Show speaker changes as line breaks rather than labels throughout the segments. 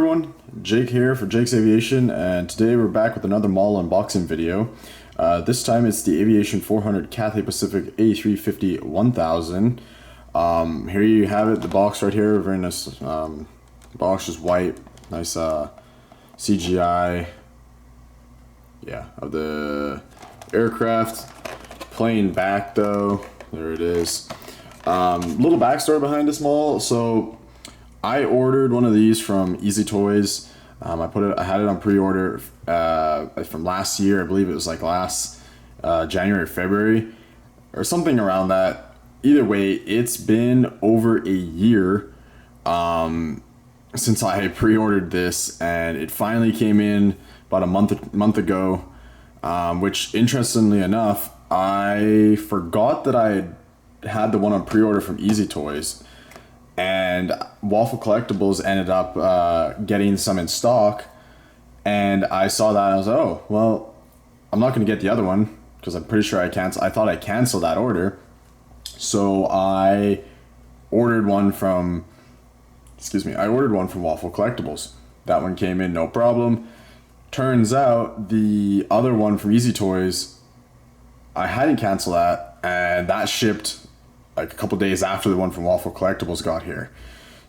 Everyone, Jake here for Jake's Aviation, and today we're back with another model unboxing video. This time it's the Aviation400 Cathay Pacific A350-1000. Here you have it, the box right here, very nice. Box is white, nice CGI, of the aircraft. Plain back though, there it is. Little backstory behind this model. So I ordered one of these from Easy Toys. I had it on pre-order from last year. I believe it was like last January, February, or something around that. Either way, it's been over a year since I pre-ordered this, and it finally came in about a month ago. Which, interestingly enough, I forgot that I had the one on pre-order from Easy Toys. And Waffle Collectibles ended up getting some in stock, and I saw that and I was like, oh, well, I'm not going to get the other one because I'm pretty sure I thought I canceled that order. So I ordered one from Waffle Collectibles. That one came in no problem. Turns out the other one from Easy Toys, I hadn't canceled that, and that shipped like a couple days after the one from Waffle Collectibles got here.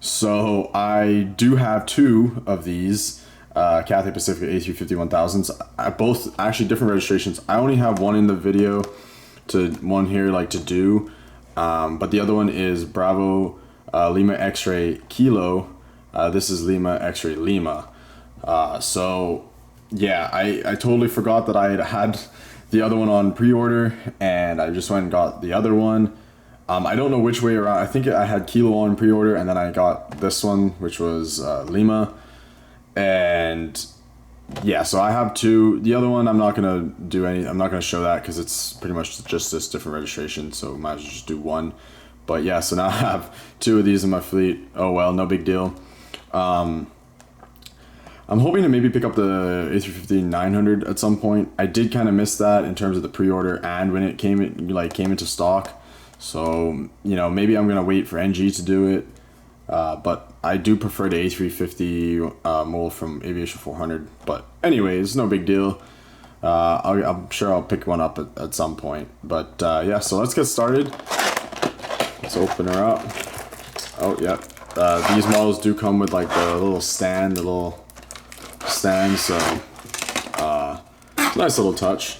So I do have two of these Cathay Pacific A350-1000s, both actually different registrations. I only have one in the video, one here to do, but the other one is Bravo Lima X-Ray Kilo. This is Lima X-Ray Lima. So yeah, I totally forgot that I had the other one on pre-order, and I just went and got the other one. I don't know which way around. I think I had Kilo on pre-order, and then I got this one, which was Lima. And yeah, so I have two. The other one, I'm not gonna show that because it's pretty much just this different registration. So might as well just do one. But yeah, so now I have two of these in my fleet. Oh well, no big deal. I'm hoping to maybe pick up the A350-900 at some point. I did kind of miss that in terms of the pre-order and when it came into stock. So, maybe I'm going to wait for NG to do it. But I do prefer the A350 mold from Aviation400. But anyways, no big deal. I'm sure I'll pick one up at some point. But yeah, so let's get started. Let's open her up. Oh, yeah. These models do come with like the little stand, so it's a nice little touch.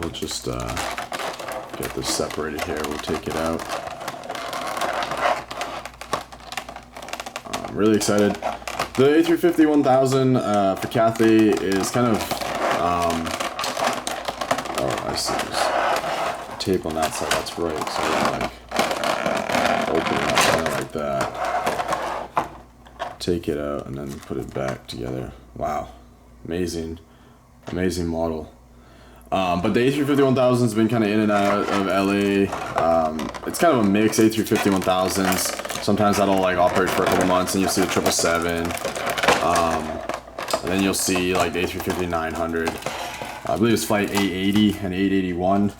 We'll just get this separated here. We'll take it out. I'm really excited. The A350-1000 for Cathay is kind of oh, I see. There's tape on that side. That's right. So I open it up kind of like that. Take it out and then put it back together. Wow, amazing model. But the A350-1000 has been kind of in and out of LA. It's kind of a mix, A350-1000s. Sometimes that'll operate for a couple months, and you'll see the 777. And then you'll see the A350-900. I believe it's flight 880 and 881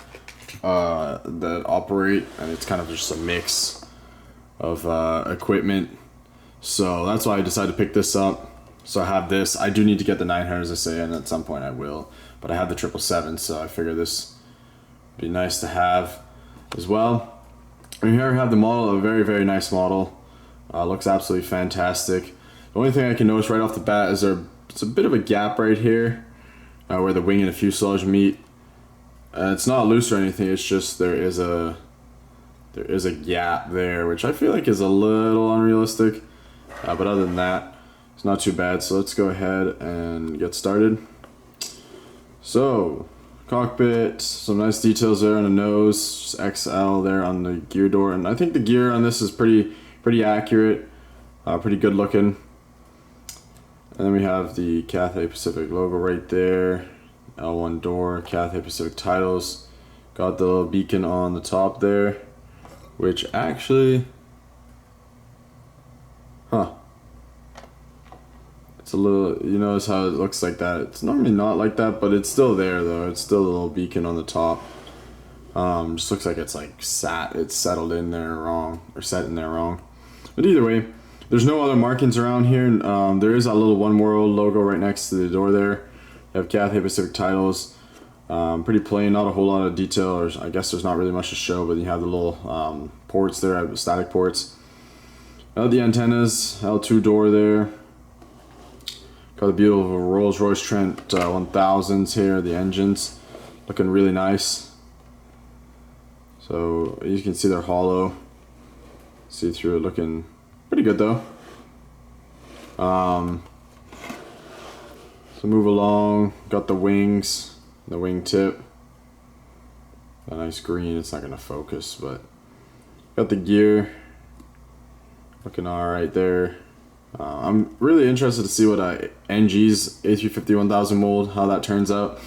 that operate, and it's kind of just a mix of equipment. So that's why I decided to pick this up. So I have this. I do need to get the 900, as I say, and at some point I will. But I have the 777, so I figure this would be nice to have as well. And here I have the model, a very, very nice model. Looks absolutely fantastic. The only thing I can notice right off the bat is it's a bit of a gap right here where the wing and the fuselage meet. It's not loose or anything, it's just there is a gap there, which I feel like is a little unrealistic. But other than that, it's not too bad. So let's go ahead and get started. So, cockpit, some nice details there on the nose, just XL there on the gear door, and I think the gear on this is pretty accurate, pretty good looking. And then we have the Cathay Pacific logo right there, L1 door, Cathay Pacific titles, got the little beacon on the top there, which actually, it's a little, you notice how it looks like that. It's normally not like that, but it's still there though. It's still a little beacon on the top. Just looks like it's like it's settled in there wrong, or set in there wrong. But either way, there's no other markings around here. There is a little One World logo right next to the door there. You have Cathay Pacific titles. Pretty plain, not a whole lot of detail, or I guess there's not really much to show, but you have the little ports there, static ports. The antennas, L2 door there. Got the beautiful Rolls-Royce Trent 1000s here, the engines. Looking really nice. So you can see they're hollow. See through it, looking pretty good though. So move along, got the wings, the wing tip. A nice green, it's not gonna focus, but got the gear. Looking alright there. I'm really interested to see what NG's A350-1000 mold, how that turns out.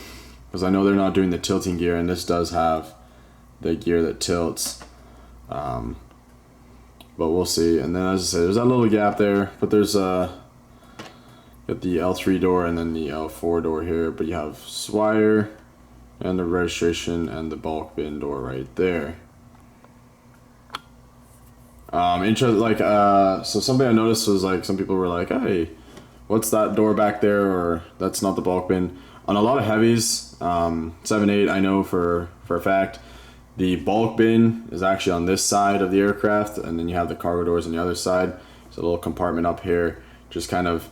Because I know they're not doing the tilting gear, and this does have the gear that tilts. But we'll see. And then as I said, there's that little gap there, but there's got the L3 door and then the L4 door here, but you have Swire and the registration and the bulk bin door right there. So something I noticed was like some people were like, hey, what's that door back there, or that's not the bulk bin. On a lot of heavies, 7-8, I know for a fact, the bulk bin is actually on this side of the aircraft, and then you have the cargo doors on the other side. There's a little compartment up here, just kind of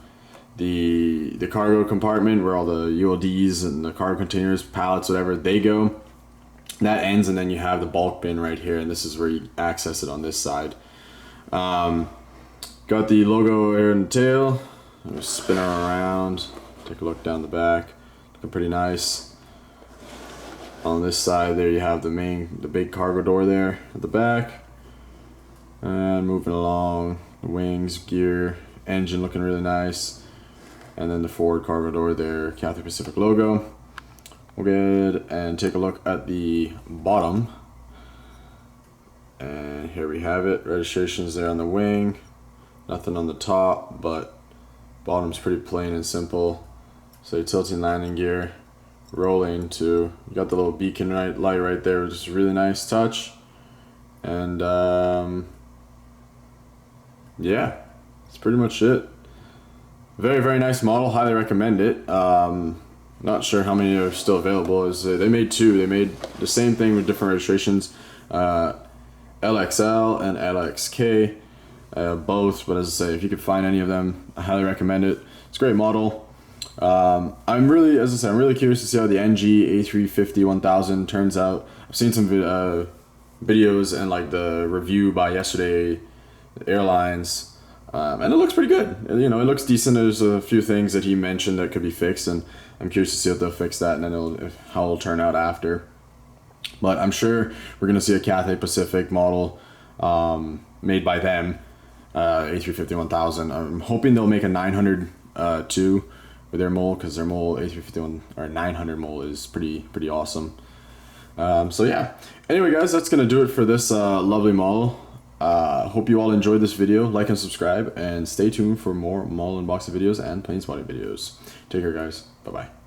the cargo compartment where all the ULDs and the cargo containers, pallets, whatever, they go. That ends, and then you have the bulk bin right here, and this is where you access it on this side. Got the logo here in the tail. I'm gonna spin her around, take a look down the back. Looking pretty nice. On this side there you have the big cargo door there at the back. And moving along, the wings, gear, engine looking really nice. And then the forward cargo door there, Cathay Pacific logo. We'll go ahead and take a look at the bottom. And here we have it. Registration's there on the wing. Nothing on the top, but bottom's pretty plain and simple. So tilting landing gear, rolling to, you got the little beacon light right there, which is a really nice touch. And yeah, that's pretty much it. Very, very nice model. Highly recommend it. Not sure how many are still available. They made two. They made the same thing with different registrations. LXL and LXK, both. But as I say, if you could find any of them, I highly recommend it. It's a great model. I'm really, as I said, I'm really curious to see how the NG A350-1000 turns out. I've seen some videos and like the review by Yesterday Airlines. And it looks pretty good. You know, it looks decent. There's a few things that he mentioned that could be fixed, and I'm curious to see if they'll fix that, and then how it'll turn out after. But I'm sure we're gonna see a Cathay Pacific model made by them, A350-1000. I'm hoping they'll make a 900 too with their mold, because their mold A350 or 900 mold is pretty awesome. So yeah. Anyway, guys, that's gonna do it for this lovely model. Hope you all enjoyed this video. Like and subscribe, and stay tuned for more model unboxing videos and plane spotting videos. Take care, guys. Bye bye.